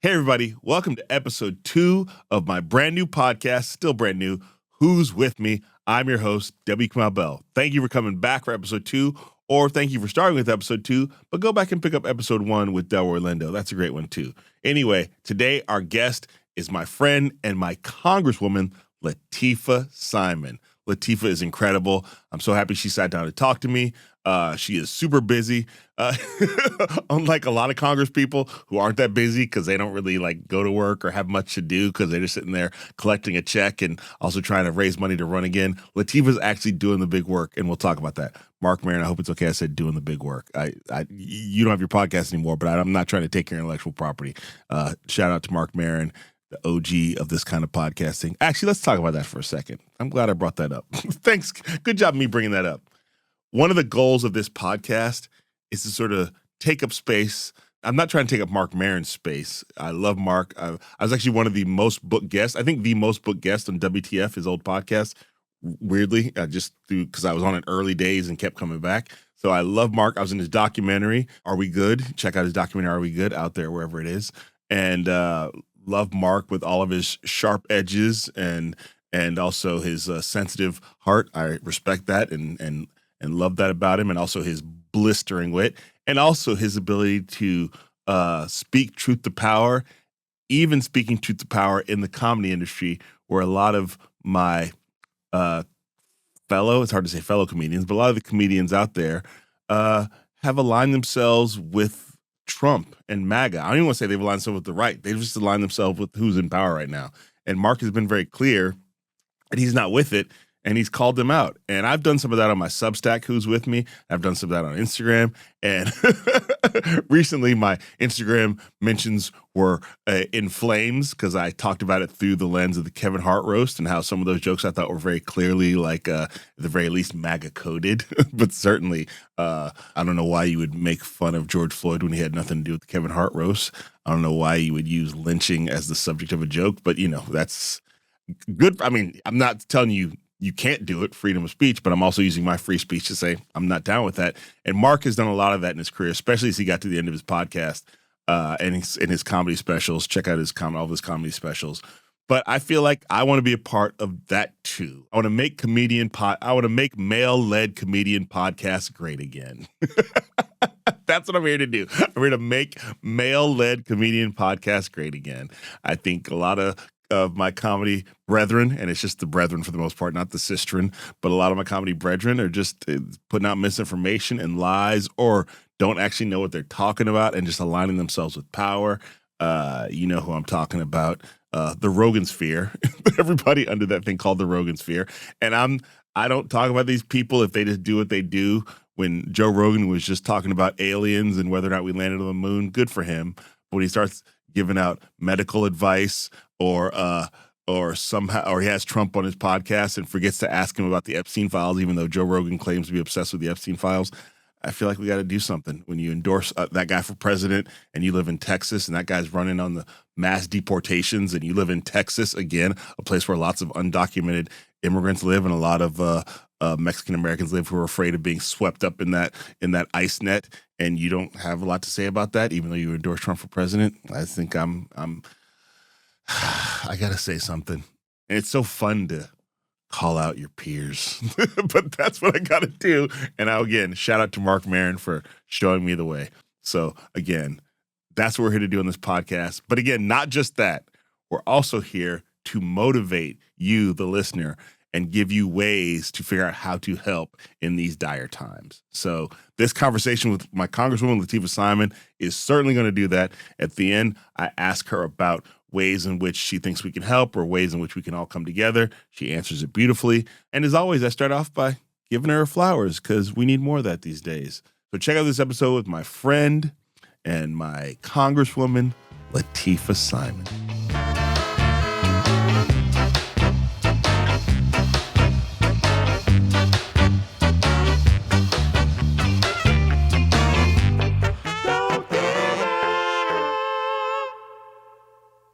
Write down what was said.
Hey, everybody. Welcome to episode 2 of my brand new podcast, still brand new, Who's With Me? I'm your host, Kamau Bell. Thank you for coming back for episode 2, or thank you for starting with episode 2, but go back and pick up episode 1 with Delroy Lindo. That's a great one, too. Anyway, today our guest is my friend and my Congresswoman, Lateefah Simon. Lateefah is incredible. I'm so happy she sat down to talk to me. She is super busy, unlike a lot of Congress people who aren't that busy because they don't really go to work or have much to do because they're just sitting there collecting a check and also trying to raise money to run again. Lateefah's actually doing the big work, and we'll talk about that. Marc Maron, I hope it's okay I said doing the big work. You don't have your podcast anymore, but I'm not trying to take your intellectual property. Shout out to Marc Maron, the OG of this kind of podcasting. Actually, let's talk about that for a second. I'm glad I brought that up. Thanks. Good job me bringing that up. One of the goals of this podcast is to sort of take up space. I'm not trying to take up Marc Maron's space. I love Marc. I was actually one of the most booked guests. I think the most booked guest on WTF, his old podcast, weirdly, just because I was on it early days and kept coming back. So I love Marc. I was in his documentary, Are We Good? Check out his documentary, Are We Good? Out there, wherever it is. And love Marc with all of his sharp edges and also his sensitive heart. I respect that and love that about him, and also his blistering wit, and also his ability to speak truth to power, even speaking truth to power in the comedy industry, where a lot of my it's hard to say fellow comedians, but a lot of the comedians out there have aligned themselves with Trump and MAGA. I don't even want to say they've aligned themselves with the right. They've just aligned themselves with who's in power right now. And Marc has been very clear that he's not with it, and he's called them out. And I've done some of that on my Substack, Who's With Me. I've done some of that on Instagram. And recently my Instagram mentions were in flames because I talked about it through the lens of the Kevin Hart roast and how some of those jokes I thought were very clearly, at the very least, MAGA coded. But certainly, I don't know why you would make fun of George Floyd when he had nothing to do with the Kevin Hart roast. I don't know why you would use lynching as the subject of a joke, but, that's good. I mean, I'm not telling you can't do it, freedom of speech, but I'm also using my free speech to say I'm not down with that. And Marc has done a lot of that in his career, especially as he got to the end of his podcast and in his comedy specials. Check out all of his comedy specials. But I feel like I want to be a part of that too. I want to make male-led comedian podcasts great again. That's what I'm here to do. I'm here to make male-led comedian podcasts great again. I think a lot of my comedy brethren, and it's just the brethren for the most part, not the sistren, but a lot of my comedy brethren are just putting out misinformation and lies, or don't actually know what they're talking about and just aligning themselves with power. You know who I'm talking about, the Rogan sphere. Everybody under that thing called the Rogan sphere. And I don't talk about these people if they just do what they do. When Joe Rogan was just talking about aliens and whether or not we landed on the moon, good for him. But when he starts giving out medical advice, or he has Trump on his podcast and forgets to ask him about the Epstein files, even though Joe Rogan claims to be obsessed with the Epstein files, I feel like we got to do something. When you endorse that guy for president and you live in Texas and that guy's running on the mass deportations and you live in Texas, again, a place where lots of undocumented immigrants live and a lot of Mexican Americans live who are afraid of being swept up in that ice net, and you don't have a lot to say about that, even though you endorse Trump for president. I think I got to say something. And it's so fun to call out your peers, but that's what I got to do. And again, shout out to Marc Maron for showing me the way. So again, that's what we're here to do on this podcast. But again, not just that, we're also here to motivate you, the listener, and give you ways to figure out how to help in these dire times. So this conversation with my Congresswoman Lateefah Simon is certainly going to do that. At the end, I ask her about ways in which she thinks we can help or ways in which we can all come together. She answers it beautifully. And as always, I start off by giving her flowers because we need more of that these days. So check out this episode with my friend and my Congresswoman, Lateefah Simon.